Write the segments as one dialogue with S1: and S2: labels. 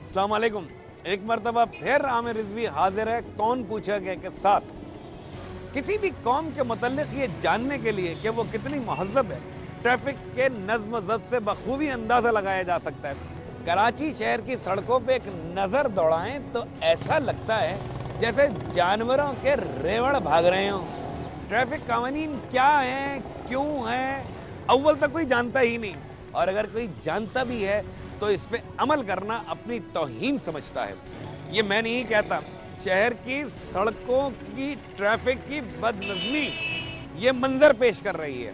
S1: अस्सलाम वालेकुम। एक मर्तबा फिर आमिर रिजवी हाजिर है कौन पूछेगा के साथ। किसी भी कौम के मुतल्लिक ये जानने के लिए कि वो कितनी महज़्ज़ब है, ट्रैफिक के नज़्म ज़ब्त से बखूबी अंदाजा लगाया जा सकता है। कराची शहर की सड़कों पे एक नजर दौड़ाएं तो ऐसा लगता है जैसे जानवरों के रेवड़ भाग रहे हों। ट्रैफिक कानून क्या है, क्यों है, अव्वल तक कोई जानता ही नहीं, और अगर कोई जानता भी है तो इस पे अमल करना अपनी तौहीन समझता है। ये मैं नहीं कहता, शहर की सड़कों की ट्रैफिक की बदनज़मी ये मंजर पेश कर रही है।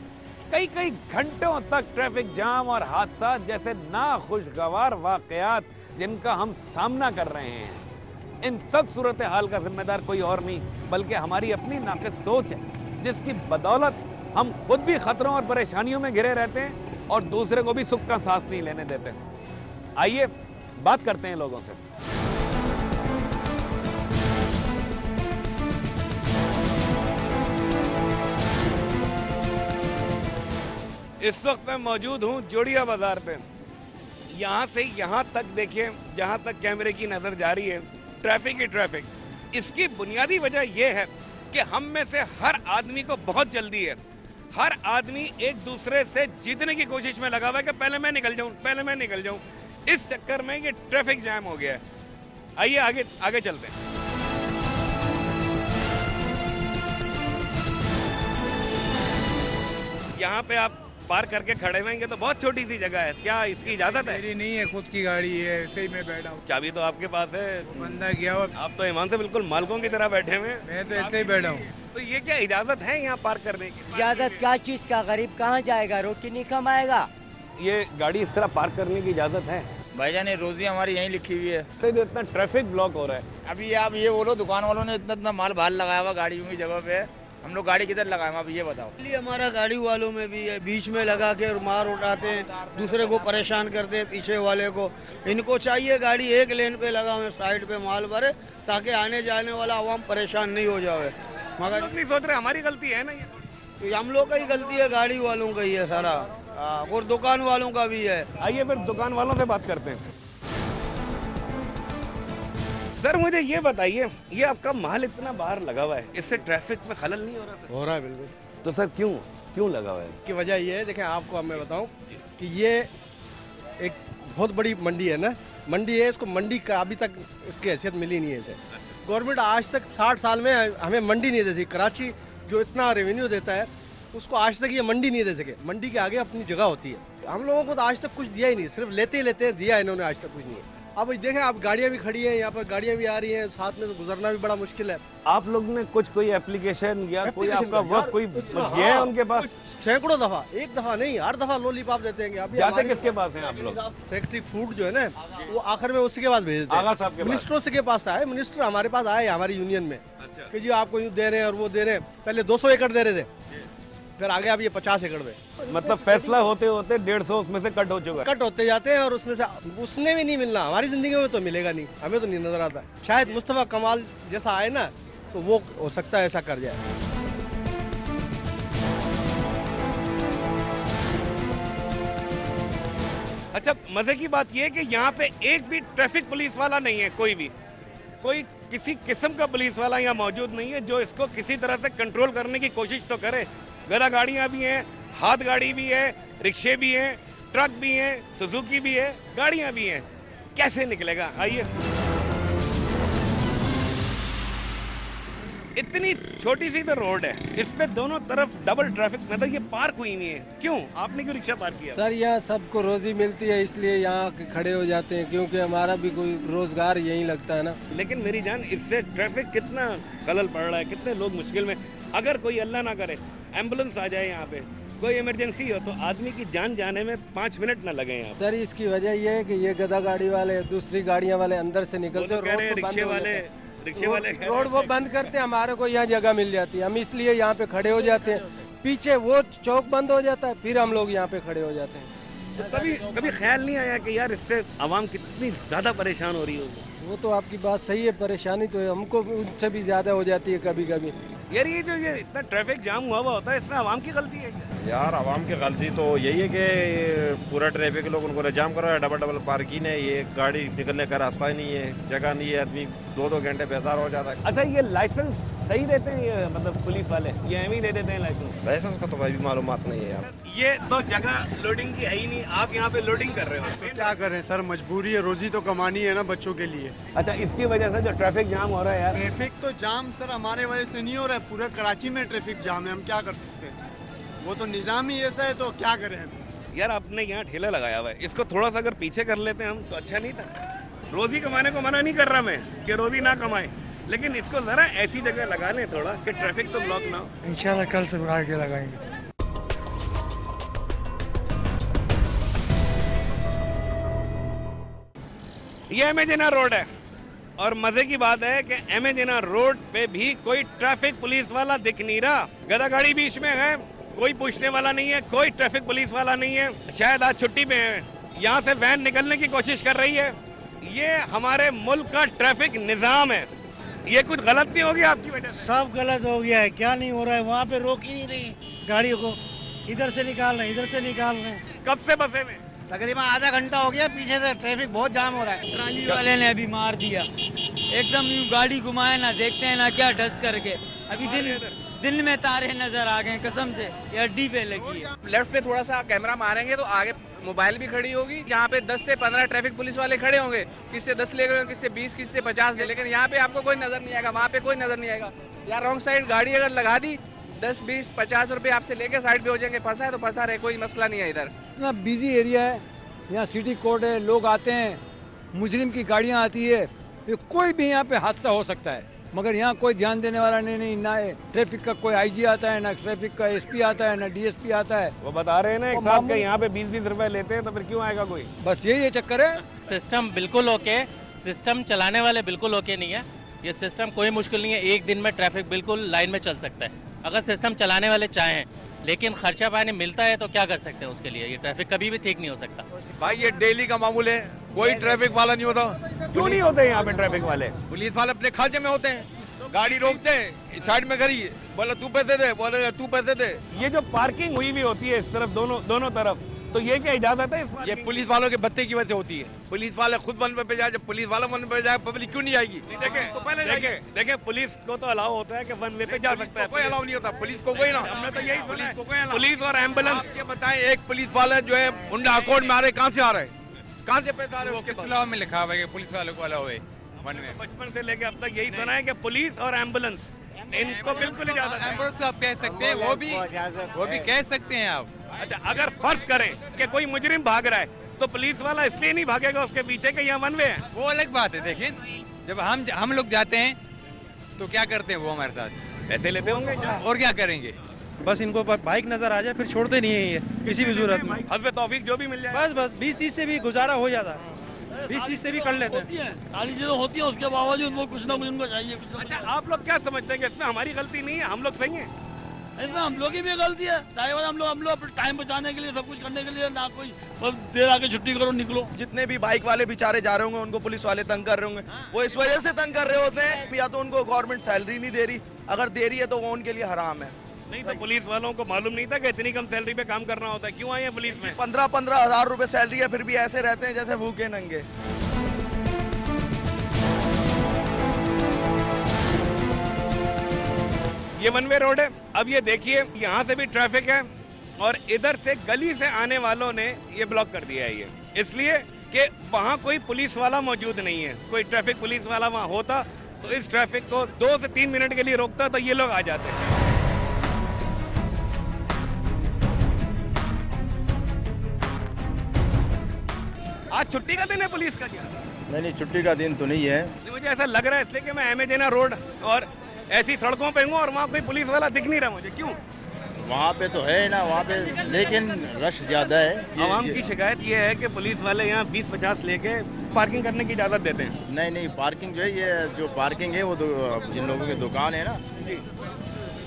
S1: कई कई घंटों तक ट्रैफिक जाम और हादसा जैसे नाखुशगवार वाकयात जिनका हम सामना कर रहे हैं। इन सब सूरत हाल का जिम्मेदार कोई और नहीं बल्कि हमारी अपनी नाक़िस सोच है, जिसकी बदौलत हम खुद भी खतरों और परेशानियों में घिरे रहते हैं और दूसरे को भी सुख का सांस नहीं लेने देते। आइए बात करते हैं लोगों से। इस वक्त मैं मौजूद हूं जोड़िया बाजार पे। यहां से यहां तक देखिए, जहां तक कैमरे की नजर जा रही है, ट्रैफिक ही ट्रैफिक। इसकी बुनियादी वजह यह है कि हम में से हर आदमी को बहुत जल्दी है। हर आदमी एक दूसरे से जीतने की कोशिश में लगा हुआ है कि पहले मैं निकल जाऊं, पहले मैं निकल जाऊं। इस चक्कर में ये ट्रैफिक जैम हो गया है। आइए आगे आगे चलते हैं। यहां पे आप पार्क करके खड़े हुएंगे तो बहुत छोटी सी जगह है, क्या इसकी इजाजत है?
S2: मेरी नहीं है, खुद की गाड़ी है, ऐसे ही मैं बैठा हूँ।
S1: चाबी तो आपके पास है।
S2: बंदा गया हुआ।
S1: आप तो ईमान से बिल्कुल मालिकों की तरह बैठे हुए हैं।
S2: मैं तो ऐसे ही बैठा हूँ।
S1: तो ये क्या इजाजत है यहाँ पार्क करने की?
S3: इजाजत क्या चीज का? गरीब कहाँ जाएगा, रोटी नहीं कमाएगा।
S1: ये गाड़ी इस तरह पार्क करने की इजाजत है?
S4: भाईजान ये रोजी हमारी यहीं लिखी हुई है।
S1: तो इतना ट्रैफिक ब्लॉक हो रहा है।
S4: अभी आप ये बोलो, दुकान वालों ने इतना इतना माल भाल लगाया हुआ गाड़ियों की जगह पे, हम लोग गाड़ी किधर लगाएंगे? आप ये बताओ।
S5: इसलिए हमारा गाड़ी वालों में भी है, बीच में लगा के मार उठाते हैं, दूसरे को परेशान करते हैं, पीछे वाले को। इनको चाहिए गाड़ी एक लेन पे लगा हुए, साइड पे माल भरे, ताकि आने जाने वाला आवाम परेशान नहीं हो जाए। मगर
S1: नहीं सोच रहे हमारी गलती है ना ये?
S5: तो हम लोग का ही गलती है, गाड़ी वालों का ही है सारा, और दुकान वालों का भी है।
S1: आइए फिर दुकान वालों से बात करते हैं। सर मुझे ये बताइए, ये आपका माल इतना बाहर लगा हुआ है, इससे ट्रैफिक में खलल नहीं हो रहा सर?
S6: हो रहा है बिल्कुल।
S1: तो सर क्यों क्यों लगा हुआ है?
S6: इसकी वजह ये है, देखें आपको अब मैं बताऊं कि ये एक बहुत बड़ी मंडी है ना, मंडी है, इसको मंडी का अभी तक इसकी हैसियत मिली नहीं है इसे। गवर्नमेंट आज तक 60 साल में हमें मंडी नहीं देती। कराची जो इतना रेवेन्यू देता है उसको आज तक ये मंडी नहीं दे सके। मंडी के आगे अपनी जगह होती है। हम लोगों को तो आज तक कुछ दिया ही नहीं, सिर्फ लेते ही लेते हैं, दिया इन्होंने आज तक कुछ नहीं है। अब देखें आप गाड़ियां भी खड़ी हैं, यहाँ पर गाड़ियां भी आ रही हैं, साथ में तो गुजरना भी बड़ा मुश्किल है।
S1: आप लोग ने कुछ कोई एप्लीकेशन या कोई आपका वर्क कोई ये है उनके पास?
S6: सैकड़ों दफा, एक दफा नहीं, हर दफा लॉलीपॉप देते हैं। अभी
S1: जाते किसके पास हैं आप लोग?
S6: सेक्रेटरी फूड जो है ना, वो आखिर में उसी के पास भेज देते हैं।
S1: आगा साहब के पास?
S6: मिनिस्टरों से के पास आए, मिनिस्टर हमारे पास आए हमारी यूनियन में।
S1: अच्छा।
S6: कि जी आपको यूं दे रहे हैं और वो दे रहे हैं। पहले 200 एकड़ दे रहे थे, फिर आगे अब ये 50 एकड़ में।
S1: मतलब फैसला होते होते 150 उसमें से कट हो चुका है।
S6: कट होते जाते हैं और उसमें से उसने भी नहीं मिलना, हमारी जिंदगी में तो मिलेगा नहीं, हमें तो नहीं नजर आता। शायद मुस्तफा कमाल जैसा आए ना तो वो हो सकता है ऐसा कर जाए।
S1: अच्छा मजे की बात यह है कि यहाँ पे एक भी ट्रैफिक पुलिस वाला नहीं है, कोई किसी किस्म का पुलिस वाला यहाँ मौजूद नहीं है जो इसको किसी तरह से कंट्रोल करने की कोशिश तो करे। गधा गाड़ियां भी हैं, हाथ गाड़ी भी है, रिक्शे भी हैं, ट्रक भी हैं, सुजुकी भी है, गाड़ियां भी हैं। कैसे निकलेगा? आइए। इतनी छोटी सी तो रोड है, इस पे दोनों तरफ डबल ट्रैफिक, मतलब ये पार्क हुई नहीं है। क्यों? आपने क्यों रिक्शा पार्क किया?
S7: सर यहाँ सबको रोजी मिलती है, इसलिए यहाँ खड़े हो जाते हैं, क्योंकि हमारा भी कोई रोजगार यहीं लगता है ना।
S1: लेकिन मेरी जान, इससे ट्रैफिक कितना खलल पड़ रहा है, कितने लोग मुश्किल में। अगर कोई अल्लाह ना करे एम्बुलेंस आ जाए यहाँ पे, कोई इमरजेंसी हो, तो आदमी की जान जाने में 5 मिनट ना लगे यहाँ।
S7: सर इसकी वजह यह है कि ये गधा गाड़ी वाले, दूसरी गाड़ियां वाले अंदर से निकलते हैं,
S1: रिक्शे वाले
S7: रोड वो बंद करते हैं, हमारे को यहाँ जगह मिल जाती है, हम इसलिए यहाँ पे खड़े हो जाते हैं। पीछे वो चौक बंद हो जाता है, फिर हम लोग यहाँ पे खड़े हो जाते हैं।
S1: तो कभी ख्याल नहीं आया कि यार इससे आवाम कितनी ज्यादा परेशान हो रही होगी?
S7: वो तो आपकी बात सही है, परेशानी तो है, हमको उनसे भी ज्यादा हो जाती है कभी कभी।
S1: यार ये जो ये इतना ट्रैफिक जाम हुआ होता है, इसमें आवाम की गलती है क्या?
S8: यार आवाम की गलती तो यही है कि पूरा ट्रैफिक लोग उनको जाम करा है, डबल डबल पार्किंग है, ये गाड़ी निकलने का रास्ता ही नहीं है, जगह नहीं है, आदमी 2-2 घंटे बेजार हो जाता है।
S1: अच्छा, ये लाइसेंस सही देते हैं ये मतलब पुलिस वाले, ये एम ही दे देते हैं लाइसेंस?
S8: लाइसेंस का तो भाई भी मालूमात नहीं है यार।
S1: ये तो जगह लोडिंग की है ही नहीं, आप यहाँ पे लोडिंग कर रहे हो।
S9: क्या करें सर, मजबूरी है, रोजी तो कमानी है ना बच्चों के लिए।
S1: अच्छा, इसकी वजह से जो ट्रैफिक जाम हो रहा है यार।
S9: ट्रैफिक तो जाम सर हमारे वजह से नहीं हो रहा है, पूरे कराची में ट्रैफिक जाम है, हम क्या कर सकते हैं, वो तो निजाम ही ऐसा है, तो क्या करें हम।
S1: यार आपने यहाँ ठेला लगाया हुआ है, इसको थोड़ा सा अगर पीछे कर लेते हैं हम तो अच्छा नहीं था। रोजी कमाने को मना नहीं कर रहा मैं कि रोजी ना कमाए, लेकिन इसको जरा ऐसी जगह लगा लें थोड़ा कि ट्रैफिक तो ब्लॉक ना हो।
S7: इंशाल्लाह कल से आगे लगाएंगे।
S1: ये एमेजिना रोड है और मजे की बात है कि एमेजिना रोड पे भी कोई ट्रैफिक पुलिस वाला दिख नहीं रहा। गधा गाड़ी बीच में है, कोई पूछने वाला नहीं है, कोई ट्रैफिक पुलिस वाला नहीं है, शायद आज छुट्टी पे है। यहाँ से वैन निकलने की कोशिश कर रही है। ये हमारे मुल्क का ट्रैफिक निजाम है, ये कुछ गलत नहीं होगी आपकी वजह से?
S3: सब गलत हो गया है, क्या नहीं हो रहा है, वहाँ पे रोक ही नहीं रही गाड़ियों को, इधर से निकाल रहे हैं, इधर से निकाल रहे हैं।
S1: कब से बसे में?
S3: तकरीबन आधा घंटा हो गया, पीछे से ट्रैफिक बहुत जाम हो रहा है। ट्राली वाले ने अभी मार दिया, एकदम यूं गाड़ी घुमाए ना, देखते हैं ना क्या ढस करके। अभी दिन में तारे नजर आ गए कसम से, ये अड्डी पे लगी है।
S10: लेफ्ट पे थोड़ा सा कैमरा मारेंगे तो आगे मोबाइल भी खड़ी होगी, यहाँ पे 10 से 15 ट्रैफिक पुलिस वाले खड़े होंगे, किससे 10 ले गए, किससे 20, किससे 50 ले, लेकिन यहाँ पे आपको कोई नजर नहीं आएगा, वहाँ पे कोई नजर नहीं आएगा। यार रॉन्ग साइड गाड़ी अगर लगा दी 10, 20, 50 रुपए आपसे लेके साइड पे हो जाएंगे, फंसा है तो फंसा रहे, कोई मसला नहीं है। इधर
S7: इतना बिजी एरिया है, यहाँ सिटी कोर्ट है, लोग आते हैं, मुजरिम की गाड़ियाँ आती है, कोई भी यहाँ पे हादसा हो सकता है, मगर यहाँ कोई ध्यान देने वाला नहीं, ना ट्रैफिक का कोई आईजी आता है, ना ट्रैफिक का एसपी आता है, ना डीएसपी आता है।
S1: वो बता रहे हैं ना एक साहब के यहाँ पे 20-20 रुपए लेते हैं, तो फिर क्यों आएगा कोई?
S7: बस यही चक्कर है।
S11: सिस्टम बिल्कुल ओके, सिस्टम चलाने वाले बिल्कुल ओके नहीं है, ये सिस्टम कोई मुश्किल नहीं है, एक दिन में ट्रैफिक बिल्कुल लाइन में चल सकता है अगर सिस्टम चलाने वाले चाहें, लेकिन खर्चा पानी मिलता है तो क्या कर सकते हैं उसके लिए, ये ट्रैफिक कभी भी ठीक नहीं हो सकता।
S2: भाई ये डेली का मामूल है, कोई ट्रैफिक वाला नहीं होता।
S1: क्यों नहीं होते यहाँ पे ट्रैफिक वाले?
S2: पुलिस वाले अपने खर्चे में होते हैं, गाड़ी रोकते हैं, साइड में करिए, बोले तू पैसे दे, बोले तू पैसे दे।
S1: ये जो पार्किंग हुई भी होती है इस तरफ दोनों तरफ, तो ये क्या इजाजत है इसमें?
S2: ये पुलिस वालों के बत्ते की वजह से होती है, पुलिस वाले खुद वन पे जाए, जब पुलिस वाला वन पे जाए पब्लिक क्यों नहीं आएगी?
S1: देखें पुलिस को तो अलाउ होता है कि वन वे पे जा सकता है,
S2: कोई अलाउ नहीं होता पुलिस को, कोई ना,
S1: हमने तो यही सुना है।
S2: पुलिस
S1: पुलिस और एम्बुलेंस।
S2: ये बताएं, एक पुलिस वाला जो है उनका अकाउंट में आ रहे, कहाँ से आ रहे हैं, कहाँ से पैसा आ रहे हैं?
S12: किस लॉ में लिखा हुआ है कि पुलिस वालों को अलाउ है?
S1: बचपन से लेके अब तक यही सुना है कि पुलिस और एम्बुलेंस इनको बिल्कुल इजाजत है।
S12: एम्बुलेंस आप कह सकते हैं, वो भी कह सकते हैं आप।
S1: अच्छा, अगर फर्ज करें कि कोई मुजरिम भाग रहा है तो पुलिस वाला इसलिए नहीं भागेगा उसके पीछे कि यहाँ वन वे है?
S12: वो अलग बात है। देखिए, जब हम लोग जाते हैं तो क्या करते हैं, वो हमारे साथ
S1: पैसे लेते होंगे
S12: और क्या करेंगे।
S6: बस इनको बाइक नजर आ जाए फिर छोड़ते नहीं है ये किसी भी सूरत में,
S1: हस्बे तौफीक जो भी मिल जाए।
S6: बस 20-30 से भी गुजारा हो जाता है, 20-30 से भी कर लेते हैं।
S3: सारी चीजें होती है, उसके बावजूद वो कुछ ना कुछ उनको चाहिए।
S1: अच्छा, आप लोग क्या समझते हैं कि इसमें हमारी गलती नहीं है, हम लोग सही हैं?
S3: इसमें हम लोग की भी गलती है, ड्राइवर हम लोग अपने टाइम बचाने के लिए सब कुछ करने के लिए, ना कोई देर आके छुट्टी करो निकलो।
S4: जितने भी बाइक वाले बेचारे जा रहे होंगे उनको पुलिस वाले तंग कर रहे होंगे, वो इस वजह से तंग कर रहे होते हैं या तो उनको गवर्नमेंट सैलरी नहीं दे रही, अगर दे रही है तो वो उनके लिए हराम है।
S1: नहीं तो पुलिस वालों को मालूम नहीं था कि इतनी कम सैलरी पे काम करना होता है, क्यों आए हैं पुलिस में?
S4: 15-15 हजार रुपए सैलरी है, फिर भी ऐसे रहते हैं जैसे भूखे नंगे।
S1: ये वन वे रोड है। अब ये देखिए, यहाँ से भी ट्रैफिक है और इधर से गली से आने वालों ने ये ब्लॉक कर दिया है, ये इसलिए कि वहां कोई पुलिस वाला मौजूद नहीं है। कोई ट्रैफिक पुलिस वाला वहां होता तो इस ट्रैफिक को 2 से 3 मिनट के लिए रोकता, तो ये लोग आ जाते। आज छुट्टी का दिन है पुलिस का? क्या
S4: नहीं, छुट्टी का दिन तो नहीं है।
S1: मुझे ऐसा लग रहा है इसलिए कि मैं एमेजिना रोड और ऐसी सड़कों पे हूँ और वहाँ कोई पुलिस वाला दिख नहीं रहा मुझे। क्यों?
S4: वहाँ पे तो है ना, वहाँ पे लेकिन रश ज्यादा है।
S1: आवाम की शिकायत ये है कि पुलिस वाले यहाँ 20-50 लेके पार्किंग करने की इजाजत देते हैं।
S4: नहीं, पार्किंग जो है, ये जो पार्किंग है वो जिन लोगों की दुकान है ना
S1: जी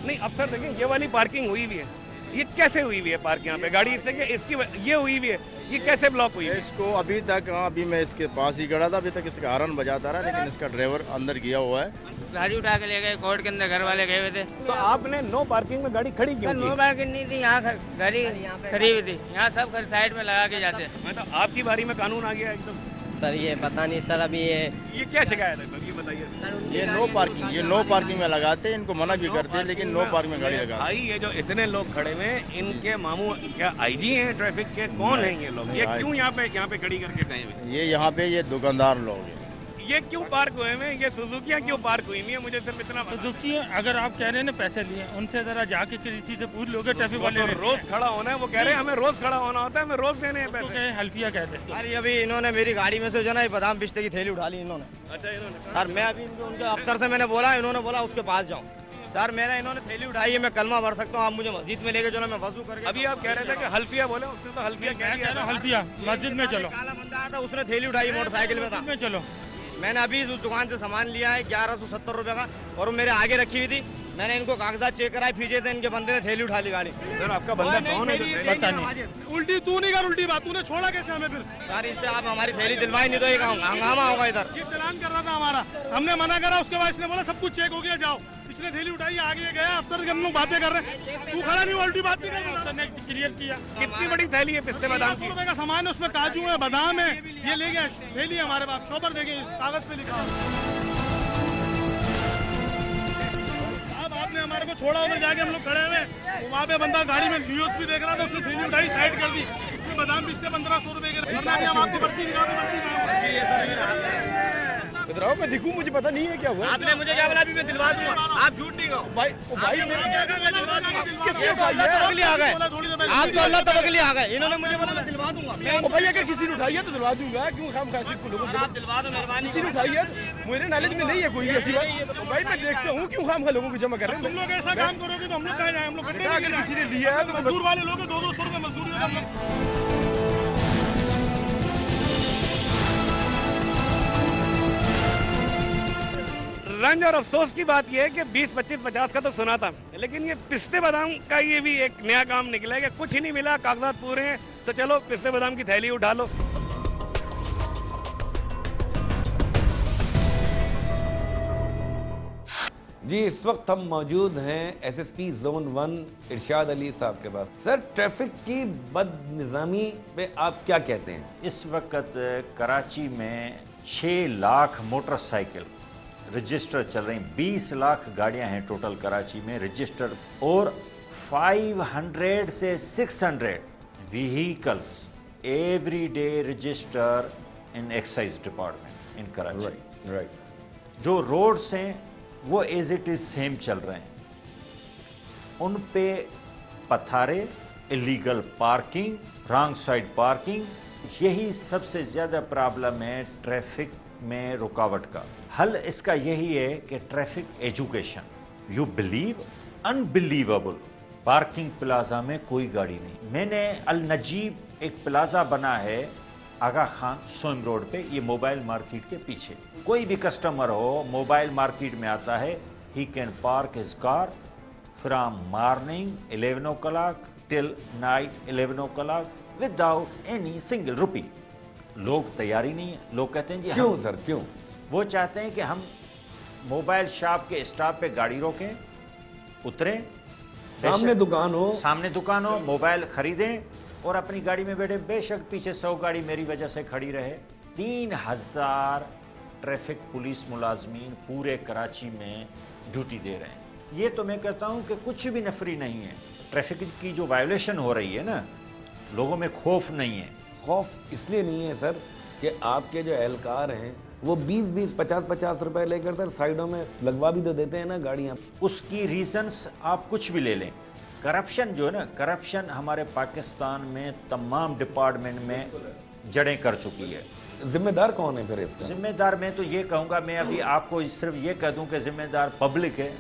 S1: नहीं, अक्सर देखें ये वाली पार्किंग हुई भी है, ये कैसे हुई हुई है पार्क यहाँ पे गाड़ी? इससे इसकी ये हुई हुई है, ये कैसे ब्लॉक हुई है?
S13: इसको अभी तक, अभी मैं इसके पास ही खड़ा था, अभी तक इसका हॉर्न बजाता रहा, लेकिन इसका ड्राइवर अंदर गया हुआ है।
S3: गाड़ी उठा के ले गए कोर्ट के अंदर, घर वाले गए हुए थे।
S1: तो आपने नो पार्किंग में गाड़ी खड़ी क्यों की?
S3: नो पार्किंग नहीं थी, यहाँ गाड़ी खड़ी हुई थी, यहाँ सब घर साइड में लगा के जाते हैं।
S1: मतलब आपकी बारी में कानून आ गया एकदम?
S3: सर ये पता नहीं सर, अभी
S1: ये क्या शिकायत है, ये बताइए।
S13: ये नो पार्किंग में लगाते हैं, इनको मना भी करते हैं, लेकिन नो पार्किंग में गाड़ी लगाते
S1: भाई ये जो इतने लोग खड़े हुए हैं, इनके मामू क्या आईजी हैं ट्रैफिक के? कौन हैं ये लोग? ये क्यों यहाँ पे खड़ी करके गए हुए?
S13: ये यहाँ पे ये दुकानदार लोग हैं।
S1: ये क्यों पार्क हुए हैं? ये सुजुकियाँ क्यों पार्क हुई हैं? मुझे सिर्फ इतना
S14: सुजुकी अगर आप कह रहे हैं ना पैसे लिए, उनसे जरा जाके किसी से पूछ लोगे ट्रैफिक वाले।
S1: रोज खड़ा होना है, वो कह रहे हैं हमें रोज खड़ा होना होता है, हमें रोज देने हैं पैसे।
S14: हल्फिया कहते हैं।
S5: अरे अभी इन्होंने मेरी गाड़ी में से जो ना बादाम पिस्ते की थैली उठा ली इन्होंने।
S1: अच्छा इन्होंने?
S5: सर मैं अभी उनके अफसर से मैंने बोला, इन्होंने बोला उसके पास जाऊँ। सर मेरा इन्होंने थैली उठाई है, मैं कलमा भर सकता हूँ, आप मुझे मस्जिद में लेके चलो, मैं वजू करके।
S1: अभी आप कह रहे थे कि हल्फिया बोले, उसने तो हल्फिया कह दिया।
S14: हल्फिया मस्जिद में चलो।
S5: काला बंदा आया था, उसने थैली उठाई, मोटरसाइकिल में था।
S14: में चलो।
S5: मैंने अभी उस दुकान से सामान लिया है 1170 रुपए का, और वो मेरे आगे रखी हुई थी। मैंने इनको कागजात चेक कराए, पीछे से इनके बंदे ने थैली उठा ली गाड़ी।
S1: सर आपका बंदा कौन है?
S14: पता नहीं।
S9: उल्टी तू नहीं कर, उल्टी बात तूने छोड़ा कैसे हमें फिर?
S5: सर इससे आप हमारी थैली दिलवाई नहीं तो ये हंगामा होगा इधर।
S9: ये चलान कर रहा था हमारा, हमने मना करा, उसके बाद इसने बोला सब कुछ चेक हो गया जाओ। इसने थैली उठाई, आगे गया, अफसर के हम लोग बातें कर रहे हैं, तू खड़ा नहीं, उल्टी बात नहीं कर रहा।
S14: अफसर ने क्लियर किया।
S1: कितनी बड़ी थैली है पिस्ते बादाम की?
S9: रुपए का सामान है, उसमें काजू है, बादाम है, ये ले गया थैली है हमारे पास, शॉपर देखे कागज पे लिखा। अब आपने हमारे को छोड़ा, उधर जाके हम लोग खड़े हुए, वहाँ पे बंदा गाड़ी में न्यूज भी देख रहा था, उसने थैली उठाई, साइड कर दी, उसमें बादाम पिस्ते 1500 रुपए के। हम आपकी पर्ची दिखा
S6: इधर आओ, मैं दिखूं, मुझे पता नहीं है क्या हुआ।
S5: आपने मुझे क्या बोला? अभी मैं दिलवा दूंगा, आप झूठ नहीं कहो।
S6: भाई
S5: किसके तवक्ली आ गए? आप तो अल्लाह तवक्ली आ गए। इन्होंने मुझे बोला मैं दिलवा दूंगा।
S6: भाई अगर किसी ने उठाई है तो दिलवा दूंगा, क्यों खाम खा लोगों को?
S5: आप दिलवा दो मेहरबानी।
S6: किसी ने उठाई है, मेरे नॉलेज में नहीं है कोई ऐसी बात। भाई मैं देखता हूँ क्यों खाम खा लोगों को जमा कर रहे हैं।
S9: तुम लोग ऐसा काम करोगे तो हम लोग कहाँ जाए? हम लोग
S6: अगर किसी ने लिया है तो
S9: मजदूर वाले लोग 200 रुपए मजदूरी है हम लोग।
S1: रंज और अफसोस की बात यह है कि 20, 25, 50 का तो सुना था, लेकिन ये पिस्ते बादाम का ये भी एक नया काम निकला है कि कुछ ही नहीं मिला, कागजात पूरे हैं, तो चलो पिस्ते बादाम की थैली उठा लो। जी इस वक्त हम मौजूद हैं एसएसपी जोन 1 इरशाद अली साहब के पास। सर ट्रैफिक की बदनिज़ामी पे आप क्या कहते हैं?
S15: इस वक्त कराची में 6 लाख मोटरसाइकिल रजिस्टर चल रही हैं, 20 लाख गाड़ियां हैं टोटल कराची में रजिस्टर, और 500 से 600 vehicles every day register in excise department in Karachi.
S1: Right.
S15: जो रोड्स हैं वो एज इट इज सेम चल रहे हैं, उन पे पथारे, illegal parking, wrong side parking, यही सबसे ज्यादा प्रॉब्लम है ट्रैफिक में रुकावट का। हल इसका यही है कि traffic education. You believe unbelievable, parking plaza में कोई गाड़ी नहीं। मैंने अल नजीब एक प्लाजा बना है आगा खान सोइम रोड पे, ये मोबाइल मार्केट के पीछे। कोई भी कस्टमर हो मोबाइल मार्केट में आता है, he can park his car from morning 11 o'clock till night 11 o'clock without any single rupee. लोग तैयारी नहीं है, लोग कहते हैं जी
S1: क्यों सर क्यों?
S15: वो चाहते हैं कि हम मोबाइल शॉप के स्टॉप पे गाड़ी रोकें, उतरें,
S1: सामने दुकान हो,
S15: मोबाइल खरीदें और अपनी गाड़ी में बैठे। बेशक पीछे 100 गाड़ी मेरी वजह से खड़ी रहे। 3000 ट्रैफिक पुलिस मुलाजमीन पूरे कराची में ड्यूटी दे रहे हैं। ये तो मैं कहता हूं कि कुछ भी नफरी नहीं है। ट्रैफिक की जो वायोलेशन हो रही है ना, लोगों में खौफ नहीं है।
S1: खौफ इसलिए नहीं है सर कि आपके जो एहलकार हैं वो 20-20, 50-50 रुपए लेकर सर साइडों में लगवा भी तो देते हैं ना गाड़ियां।
S15: उसकी रीजंस आप कुछ भी ले लें। करप्शन जो है ना, करप्शन हमारे पाकिस्तान में तमाम डिपार्टमेंट में जड़ें कर चुकी है।
S1: जिम्मेदार कौन है फिर इसका?
S15: जिम्मेदार मैं तो ये कहूंगा, मैं अभी आपको सिर्फ ये कह दूं कि जिम्मेदार पब्लिक है,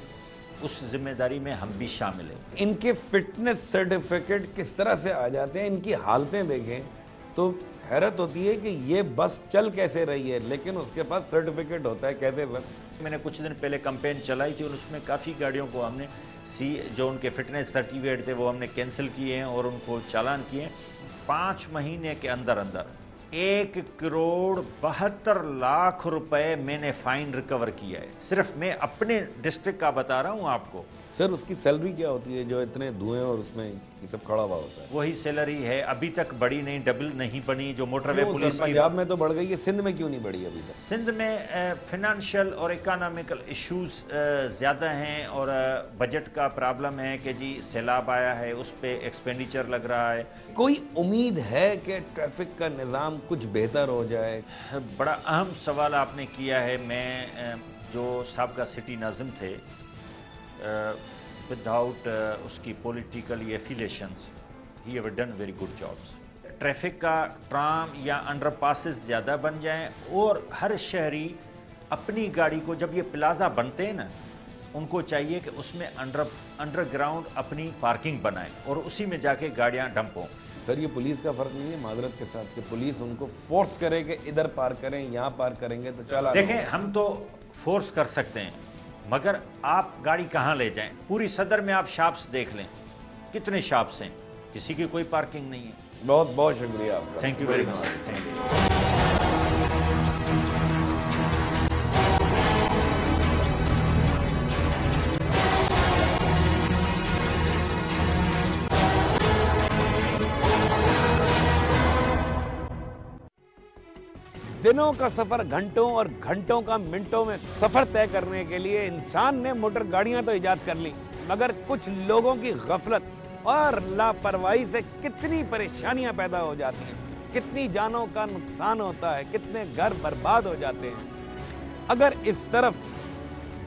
S15: उस जिम्मेदारी में हम भी शामिल हैं।
S1: इनके फिटनेस सर्टिफिकेट किस तरह से आ जाते हैं, इनकी हालतें देखें तो हैरत होती है कि ये बस चल कैसे रही है, लेकिन उसके पास सर्टिफिकेट होता है। कैसे सर?
S15: मैंने कुछ दिन पहले कैंपेन चलाई थी और उसमें काफ़ी गाड़ियों को हमने जो उनके फिटनेस सर्टिफिकेट थे वो हमने कैंसिल किए हैं और उनको चालान किए हैं। 5 महीने के अंदर अंदर 1,72,00,000 रुपए मैंने फाइन रिकवर किया है। सिर्फ मैं अपने डिस्ट्रिक्ट का बता रहा हूं आपको।
S1: सर उसकी सैलरी क्या होती है जो इतने धुएं और उसमें ये सब खड़ा हुआ होता है?
S15: वही सैलरी है, अभी तक बढ़ी नहीं, डबल नहीं बनी। जो मोटरवे पुलिस की
S1: पंजाब में तो बढ़ गई है, सिंध में क्यों नहीं बढ़ी अभी तक?
S15: सिंध में फाइनेंशियल और इकोनॉमिकल इश्यूज ज्यादा हैं और बजट का प्रॉब्लम है कि जी सैलाब आया है, उस पर एक्सपेंडिचर लग रहा है।
S1: कोई उम्मीद है कि ट्रैफिक का निज़ाम कुछ बेहतर हो जाए?
S15: बड़ा अहम सवाल आपने किया है। मैं जो साबका सिटी नाज़िम थे, विदाउट उसकी political affiliations, he have done very good jobs. Traffic का ट्राम या अंडरपासेस ज़्यादा बन जाएं और हर शहरी अपनी गाड़ी को, जब ये प्लाजा बनते हैं ना, उनको चाहिए कि उसमें अंडरग्राउंड अपनी पार्किंग बनाएं और उसी में जाके गाड़ियां डंप हों।
S1: सर ये पुलिस का फर्क नहीं है माजरत के साथ कि पुलिस उनको फोर्स करे कि इधर पार करें, यहां पार करेंगे तो चला।
S15: देखें, हम तो फोर्स कर सकते हैं, मगर आप गाड़ी कहां ले जाएं? पूरी सदर में आप शॉप्स देख लें, कितने शॉप्स हैं, किसी की कोई पार्किंग नहीं है।
S1: बहुत बहुत शुक्रिया आपका।
S15: Thank you very much. Thank you.
S1: दिनों का सफर घंटों और घंटों का मिनटों में सफर तय करने के लिए इंसान ने मोटर गाड़ियां तो इजाद कर ली, मगर कुछ लोगों की गफलत और लापरवाही से कितनी परेशानियां पैदा हो जाती हैं, कितनी जानों का नुकसान होता है, कितने घर बर्बाद हो जाते हैं। अगर इस तरफ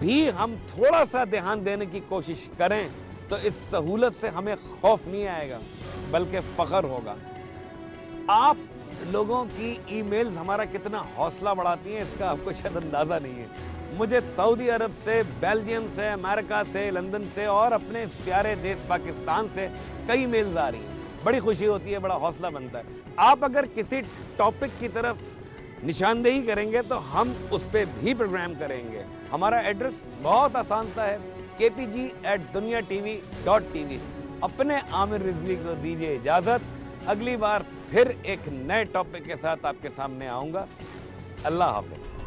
S1: भी हम थोड़ा सा ध्यान देने की कोशिश करें तो इस सहूलत से हमें खौफ नहीं आएगा बल्कि फख्र होगा। आप लोगों की ईमेल्स हमारा कितना हौसला बढ़ाती हैं इसका आपको शायद अंदाजा नहीं है। मुझे सऊदी अरब से, बेल्जियम से, अमेरिका से, लंदन से और अपने इस प्यारे देश पाकिस्तान से कई मेल्स आ रही हैं। बड़ी खुशी होती है, बड़ा हौसला बनता है। आप अगर किसी टॉपिक की तरफ निशानदेही करेंगे तो हम उस पर भी प्रोग्राम करेंगे। हमारा एड्रेस बहुत आसान सा है, kpg@duniatv.tv। अपने आमिर रिजवी को दीजिए इजाजत। अगली बार फिर एक नए टॉपिक के साथ आपके सामने आऊंगा। अल्लाह हाफिज।